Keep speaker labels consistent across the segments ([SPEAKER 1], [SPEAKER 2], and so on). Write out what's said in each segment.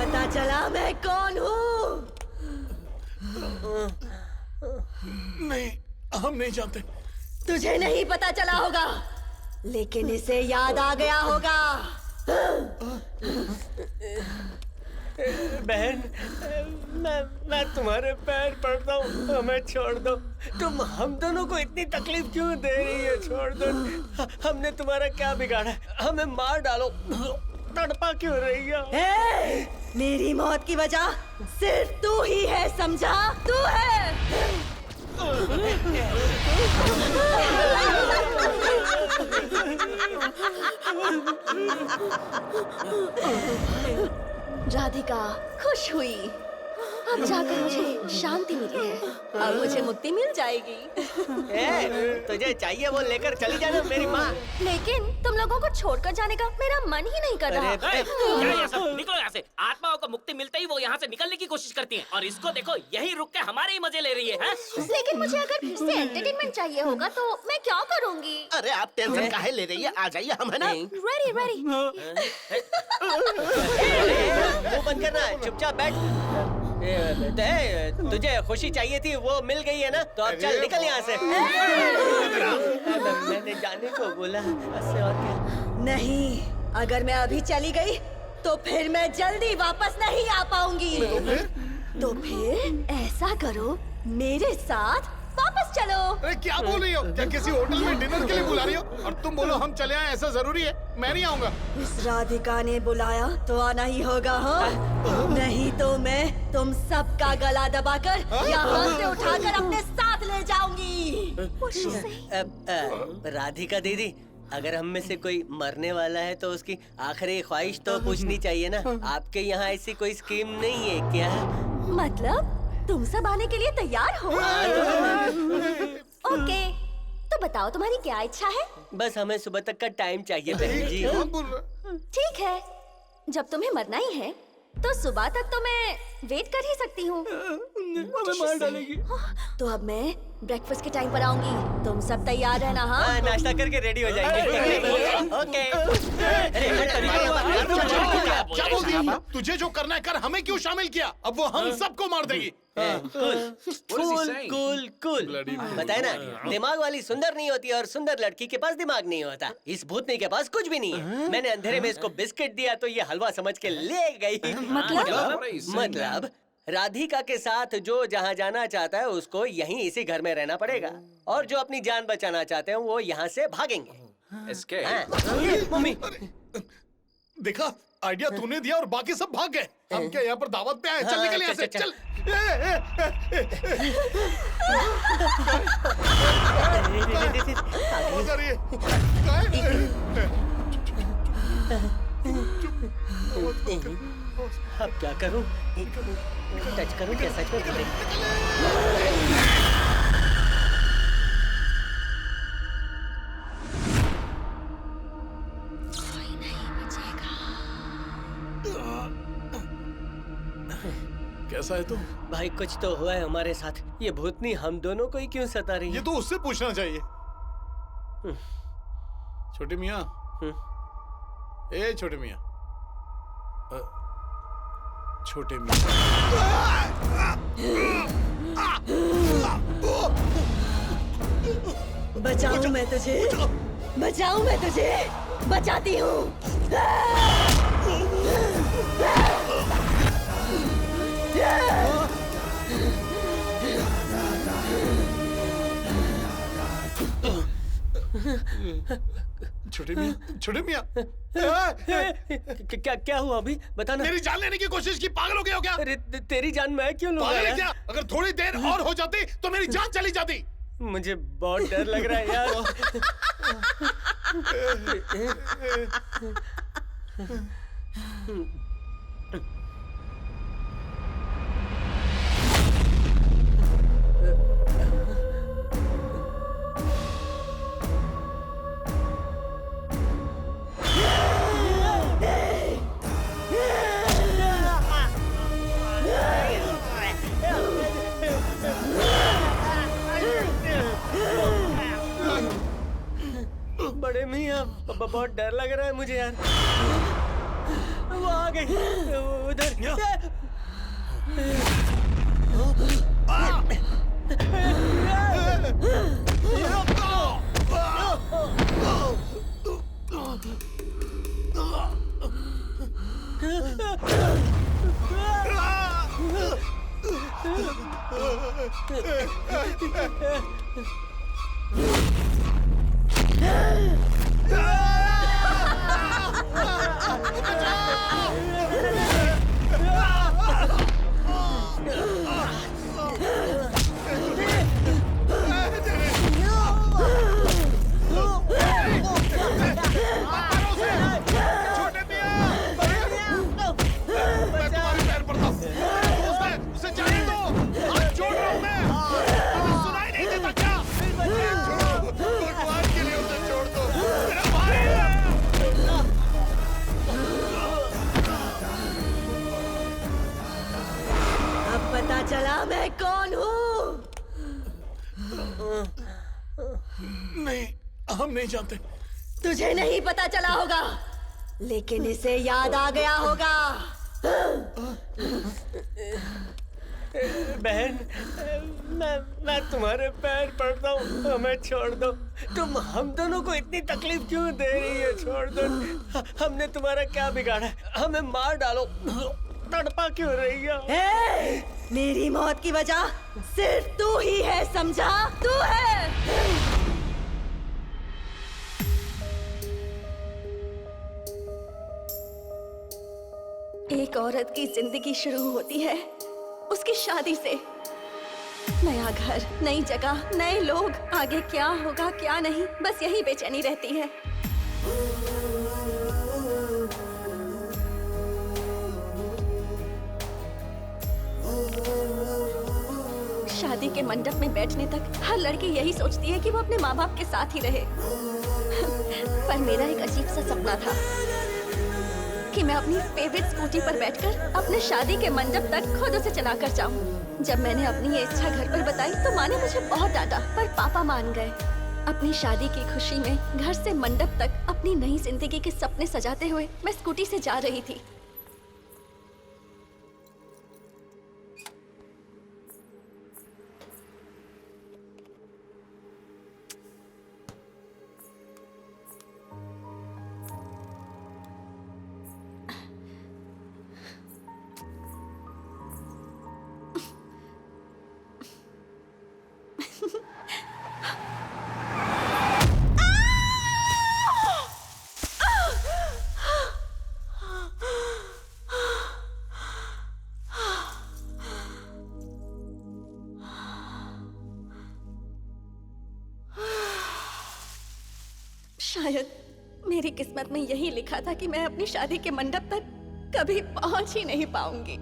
[SPEAKER 1] पता चला मैं कौन हूँ?
[SPEAKER 2] नहीं, हम नहीं जानते।
[SPEAKER 1] तुझे नहीं पता चला होगा, लेकिन इसे याद आ गया होगा।
[SPEAKER 3] बहन, मैं तुम्हारे पैर पड़ता हूँ, हमें छोड़ दो। तुम हम दोनों को इतनी तकलीफ क्यों दे रही है? छोड़ दो। हमने तुम्हारा क्या बिगाड़ा? हमें मार डालो, तड़पा क्यों रही हो?
[SPEAKER 1] मेरी मौत की वजह सिर्फ तू ही है, समझा? तू है। राधिका खुश हुई। अब जाकर मुझे शांति मिली है, अब मुझे मुक्ति मिल जाएगी।
[SPEAKER 3] तुझे चाहिए वो लेकर चली जाना मेरी माँ।
[SPEAKER 1] लेकिन तुम लोगों को छोड़कर जाने का मेरा मन ही नहीं कर रहा।
[SPEAKER 4] क्या ये सब? निकलो यहाँ से। आत्माओं को मुक्ति मिलते ही वो यहाँ से निकलने की कोशिश करती हैं, और इसको देखो यहीं रुक के हमारे ही मजे ले रही है।
[SPEAKER 1] लेकिन मुझे अगर फिर से एंटरटेनमेंट चाहिए होगा तो मैं क्या करूँगी?
[SPEAKER 5] अरे आप टेंशन काहे ले रही है? आ जाइए, हम है ना।
[SPEAKER 1] Ready ready.
[SPEAKER 3] वो बंद करना, चुपचाप बैठ। तुझे खुशी चाहिए थी, वो मिल गई है ना, तो अब चल निकल यहाँ से। मैंने जाने को बोला, उससे और क्या?
[SPEAKER 1] नहीं, अगर मैं अभी चली गई तो फिर मैं जल्दी वापस नहीं आ पाऊंगी। तो फिर ऐसा करो, मेरे साथ वापस चलो।
[SPEAKER 2] अरे क्या बोल रही हो? क्या किसी होटल में डिनर के लिए बुला रही हो? और तुम बोलो हम चले आए, ऐसा जरूरी है? मैं नहीं आऊंगा।
[SPEAKER 1] इस राधिका ने बुलाया तो आना ही होगा, हाँ? नहीं तो मैं तुम सबका गला दबाकर यहाँ से उठाकर अपने साथ ले जाऊंगी।
[SPEAKER 3] राधिका दीदी, अगर हम में से कोई मरने वाला है तो उसकी आखिरी ख्वाहिश तो पूछनी चाहिए ना। आपके यहाँ ऐसी कोई स्कीम नहीं है क्या?
[SPEAKER 1] मतलब तुम सब आने के लिए तैयार हो? ओके, तो बताओ तुम्हारी क्या इच्छा है?
[SPEAKER 3] बस हमें सुबह तक का टाइम चाहिए बहन जी।
[SPEAKER 1] ठीक है, जब तुम्हें मरना ही है तो सुबह तक तो मैं वेट कर ही सकती हूँ।
[SPEAKER 3] मार डालेगी।
[SPEAKER 1] तो अब मैं ब्रेकफास्ट के टाइम पर आऊंगी, तुम सब तैयार रहना। हाँ,
[SPEAKER 3] नाश्ता करके रेडी हो जाएंगे। ओके।
[SPEAKER 2] क्या बोल दिया? तुझे जो करना है कर, हमें क्यों शामिल किया? अब वो हम सबको मार देगी।
[SPEAKER 3] कूल। बताए ना, दिमाग वाली सुंदर नहीं होती और सुंदर लड़की के पास दिमाग नहीं होता। इस भूतनी के पास कुछ भी नहीं है। मैंने अंधेरे में इसको बिस्किट दिया तो ये हलवा समझ के ले गई। मतलब राधिका के साथ जो जहाँ जाना चाहता है उसको यहीं इसी घर में रहना पड़ेगा, और जो अपनी जान बचाना चाहते हैं वो यहाँ से भागेंगे।
[SPEAKER 2] मम्मी, देखा, आइडिया तूने दिया और बाकी सब भाग गए। हम क्या यहाँ पर दावत पे आए? चल निकल यहाँ से, चल।
[SPEAKER 3] अब क्या करूं? टच करूं क्या? सच में
[SPEAKER 1] कोई नहीं बचेगा।
[SPEAKER 2] कैसा है तू?
[SPEAKER 3] भाई कुछ तो हुआ है हमारे साथ। ये भूतनी हम दोनों को ही क्यों सता रही है?
[SPEAKER 2] ये तो उससे पूछना चाहिए। छोटे मियाँ, ए छोटे मियाँ, छोटे मियाँ,
[SPEAKER 1] बचाऊं मैं तुझे, बचाऊं मैं तुझे, बचाती हूँ।
[SPEAKER 2] छोटे मियाँ, छोटे मियाँ,
[SPEAKER 3] क्या हुआ अभी? बताना।
[SPEAKER 2] मेरी जान लेने की कोशिश की, पागल हो गया हो क्या?
[SPEAKER 3] अरे तेरी जान मैं क्यों लूंगा?
[SPEAKER 2] पागल है क्या? अगर थोड़ी देर और हो जाती तो मेरी जान चली जाती।
[SPEAKER 3] मुझे बहुत डर लग रहा है यार। बड़े मियाँ, बहुत डर लग रहा है मुझे यार। वो आ गई उधर।
[SPEAKER 1] चला मैं कौन हूँ?
[SPEAKER 2] नहीं, हम नहीं जानते।
[SPEAKER 1] तुझे नहीं पता चला होगा, लेकिन इसे याद आ गया होगा।
[SPEAKER 3] बहन, मैं तुम्हारे पैर पड़ता हूँ, हमें छोड़ दो। तुम हम दोनों को इतनी तकलीफ क्यों दे रही है? छोड़ दो। हमने तुम्हारा क्या बिगाड़ा? हमें मार डालो, तड़पा क्यों रही है?
[SPEAKER 1] मेरी मौत की वजह सिर्फ तू ही है, समझा? तू है। एक औरत की जिंदगी शुरू होती है उसकी शादी से। नया घर, नई जगह, नए लोग, आगे क्या होगा क्या नहीं, बस यही बेचैनी रहती है। शादी के मंडप में बैठने तक हर लड़की यही सोचती है कि वो अपने माँ बाप के साथ ही रहे। पर मेरा एक अजीब सा सपना था कि मैं अपनी फेवरेट स्कूटी पर बैठकर अपने शादी के मंडप तक खुद उसे चलाकर जाऊं। जब मैंने अपनी ये इच्छा घर पर बताई तो माँ ने मुझे बहुत डांटा, पर पापा मान गए। अपनी शादी की खुशी में घर से मंडप तक अपनी नई जिंदगी के सपने सजाते हुए मैं स्कूटी से जा रही थी। शायद मेरी किस्मत में यही लिखा था कि मैं अपनी शादी के मंडप तक कभी पहुंच ही नहीं पाऊंगी।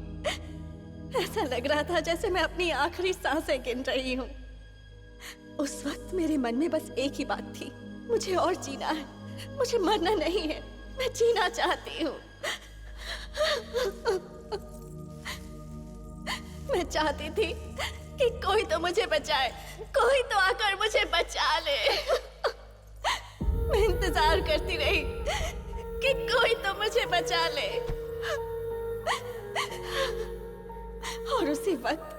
[SPEAKER 1] ऐसा लग रहा था जैसे मैं अपनी आखिरी सांसें गिन रही हूँ। उस वक्त मेरे मन में बस एक ही बात थी, मुझे और जीना है, मुझे मरना नहीं है, मैं जीना चाहती हूँ। मैं चाहती थी कि कोई तो मुझे बचाए, कोई तो आकर मुझे बचा ले। मैं इंतजार करती रही कि कोई तो मुझे बचा ले, और उसी वक्त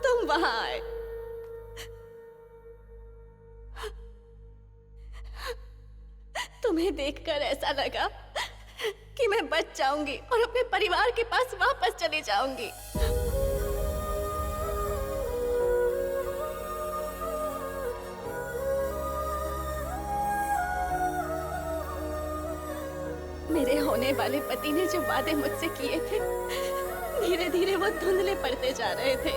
[SPEAKER 1] तुम वहां आए। तुम्हें देखकर ऐसा लगा कि मैं बच जाऊंगी और अपने परिवार के पास वापस चली जाऊंगी। मेरे होने वाले पति ने जो वादे मुझसे किए थे, धीरे धीरे वो धुंधले पड़ते जा रहे थे।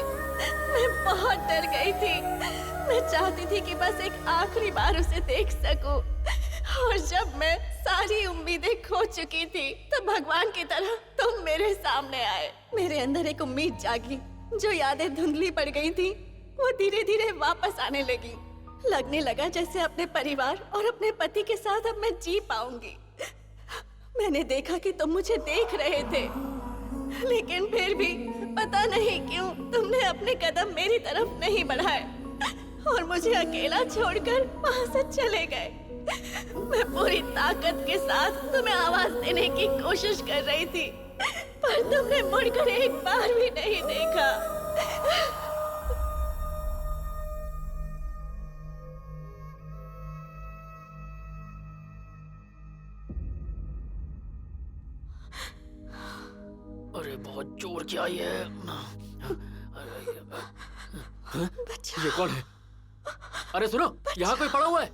[SPEAKER 1] मैं बहुत डर गई थी। मैं चाहती थी कि बस एक आखिरी बार उसे देख सकूं। और जब मैं सारी उम्मीदें खो चुकी थी, तो भगवान की तरह तुम मेरे सामने आए। मेरे अंदर एक उम्मीद जागी। जो यादें धुंधली पड़ गई थी, वो धीरे धीरे वापस आने लगी। लगने लगा जैसे अपने परिवार और अपने पति के साथ अब मैं जी पाऊंगी। मैंने देखा कि तुम मुझे देख रहे थे, लेकिन फिर भी पता नहीं क्यों तुमने अपने कदम मेरी तरफ नहीं बढ़ाए और मुझे अकेला छोड़कर वहां से चले गए। मैं पूरी ताकत के साथ तुम्हें आवाज देने की कोशिश कर रही थी, पर तुमने मुड़कर एक बार भी नहीं देखा।
[SPEAKER 4] अरे बहुत जोर की आई है।
[SPEAKER 1] बच्चा,
[SPEAKER 6] ये कौन है? अरे सुनो, यहाँ कोई पड़ा हुआ है।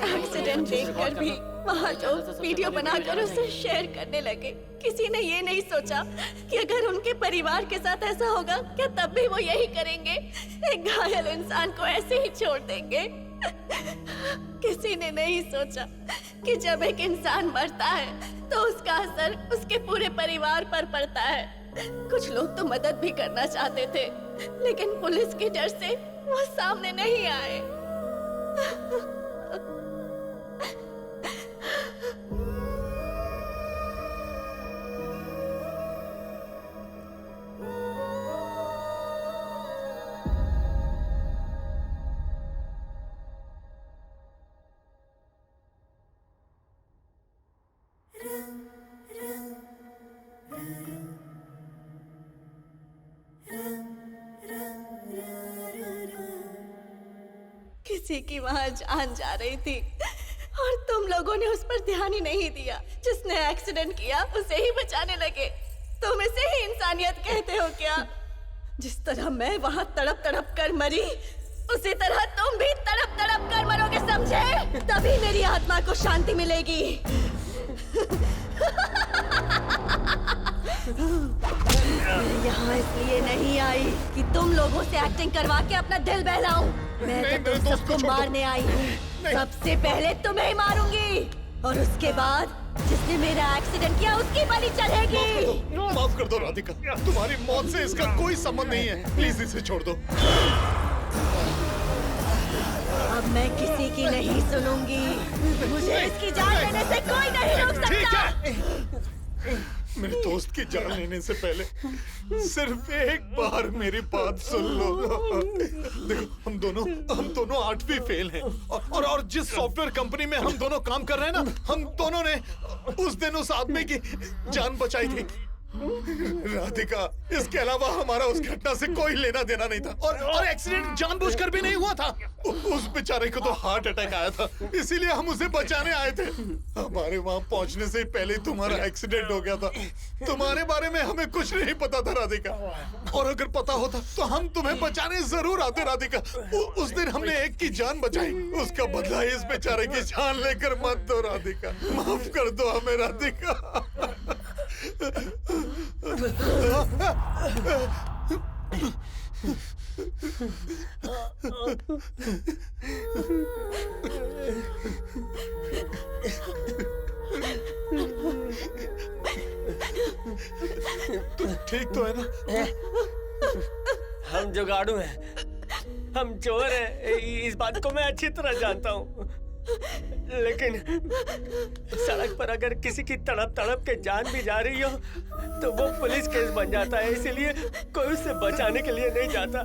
[SPEAKER 1] एक्सीडेंट देखकर भी वहाँ लोग वीडियो बनाकर उसे शेयर करने लगे। किसी ने ये नहीं सोचा कि अगर उनके परिवार के साथ ऐसा होगा, क्या तब भी वो यही करेंगे? एक घायल इंसान को ऐसे ही छोड़ देंगे? किसी ने नहीं सोचा कि जब एक इंसान मरता है तो उसका असर उसके पूरे परिवार पर पड़ता है। कुछ लोग तो मदद भी करना चाहते थे, लेकिन पुलिस के डर से वो सामने नहीं आए। किसी की वहां जान जा रही थी और तुम लोगों ने उस पर ध्यान ही नहीं दिया। जिसने एक्सीडेंट किया उसे ही बचाने लगे। तुम इसे ही इंसानियत कहते हो क्या? जिस तरह मैं वहां तड़प तड़प कर मरी, उसी तरह तुम भी तड़प तड़प कर मरोगे, समझे? तभी मेरी आत्मा को शांति मिलेगी। मैं यहाँ इसलिए नहीं आई कि तुम लोगों से एक्टिंग करवा के अपना दिल बहलाऊं। मैं तो तुम सबको मारने आई हूँ। सबसे पहले तुम्हें मारूंगी और उसके बाद जिसने मेरा एक्सीडेंट किया उसकी बलि चढ़ेगी।
[SPEAKER 2] माफ कर दो राधिका, तुम्हारी मौत से इसका कोई संबंध नहीं है। प्लीज इसे छोड़ दो।
[SPEAKER 1] अब मैं किसी की नहीं सुनूंगी। मुझे इसकी जान लेने से कोई नहीं रोक सकता।
[SPEAKER 2] मेरे दोस्त की जान लेने से पहले सिर्फ एक बार मेरी बात सुन लो। देखो, हम दोनों 8वीं फेल हैं और जिस सॉफ्टवेयर कंपनी में हम दोनों काम कर रहे हैं ना, हम दोनों ने उस दिन उस आदमी की जान बचाई थी। राधिका, इसके अलावा हमारा उस घटना से कोई लेना देना नहीं था और एक्सीडेंट जानबूझकर भी नहीं हुआ था। उस बेचारे को तो हार्ट अटैक आया था, इसीलिए हम उसे बचाने आए थे। हमारे वहां पहुंचने से पहले तुम्हारा एक्सीडेंट हो गया था। तुम्हारे बारे में हमें कुछ नहीं पता था राधिका, और अगर पता होता तो हम तुम्हें बचाने जरूर आते राधिका। उस दिन हमने एक की जान बचाई, उसका बदला इस बेचारे की जान लेकर मत दो राधिका। माफ कर दो हमें राधिका। तुम ठीक तो है ना?
[SPEAKER 3] हम जुगाड़ू हैं, हम चोर हैं, इस बात को मैं अच्छी तरह जानता हूँ। लेकिन सड़क पर अगर किसी की तड़प तड़प के जान भी जा रही हो तो वो पुलिस केस बन जाता है, इसीलिए कोई उसे बचाने के लिए नहीं जाता।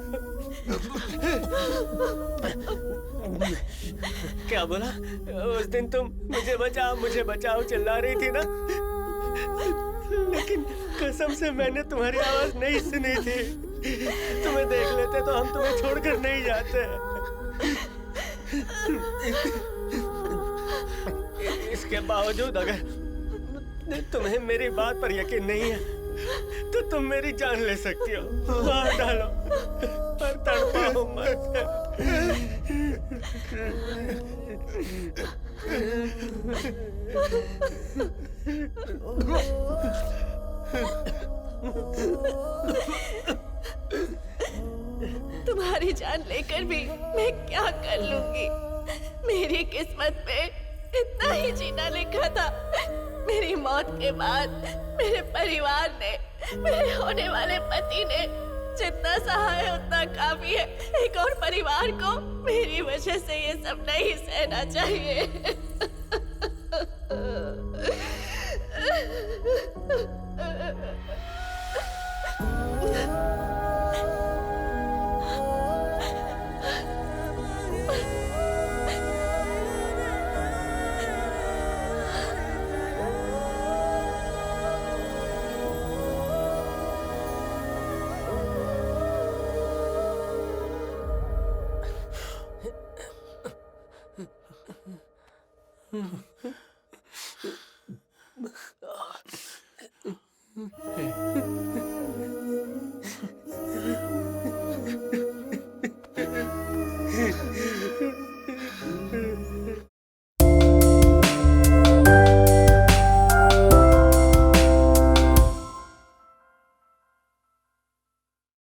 [SPEAKER 3] क्या बोला? उस दिन तुम मुझे बचाओ चिल्ला रही थी ना, लेकिन कसम से मैंने तुम्हारी आवाज नहीं सुनी थी। तुम्हें देख लेते तो हम तुम्हें छोड़कर नहीं जाते। इसके बावजूद अगर तुम्हें मेरी बात पर यकीन नहीं है तो तुम मेरी जान ले सकती हो। मार डालो और तड़पाओ मत।
[SPEAKER 1] तुम्हारी जान लेकर भी मैं क्या कर लूंगी? मेरी किस्मत में इतना ही जीना लिखा था। मेरी मौत के बाद मेरे परिवार ने, मेरे होने वाले पति ने जितना सहा है उतना काफी है। एक और परिवार को मेरी वजह से ये सब नहीं सहना चाहिए।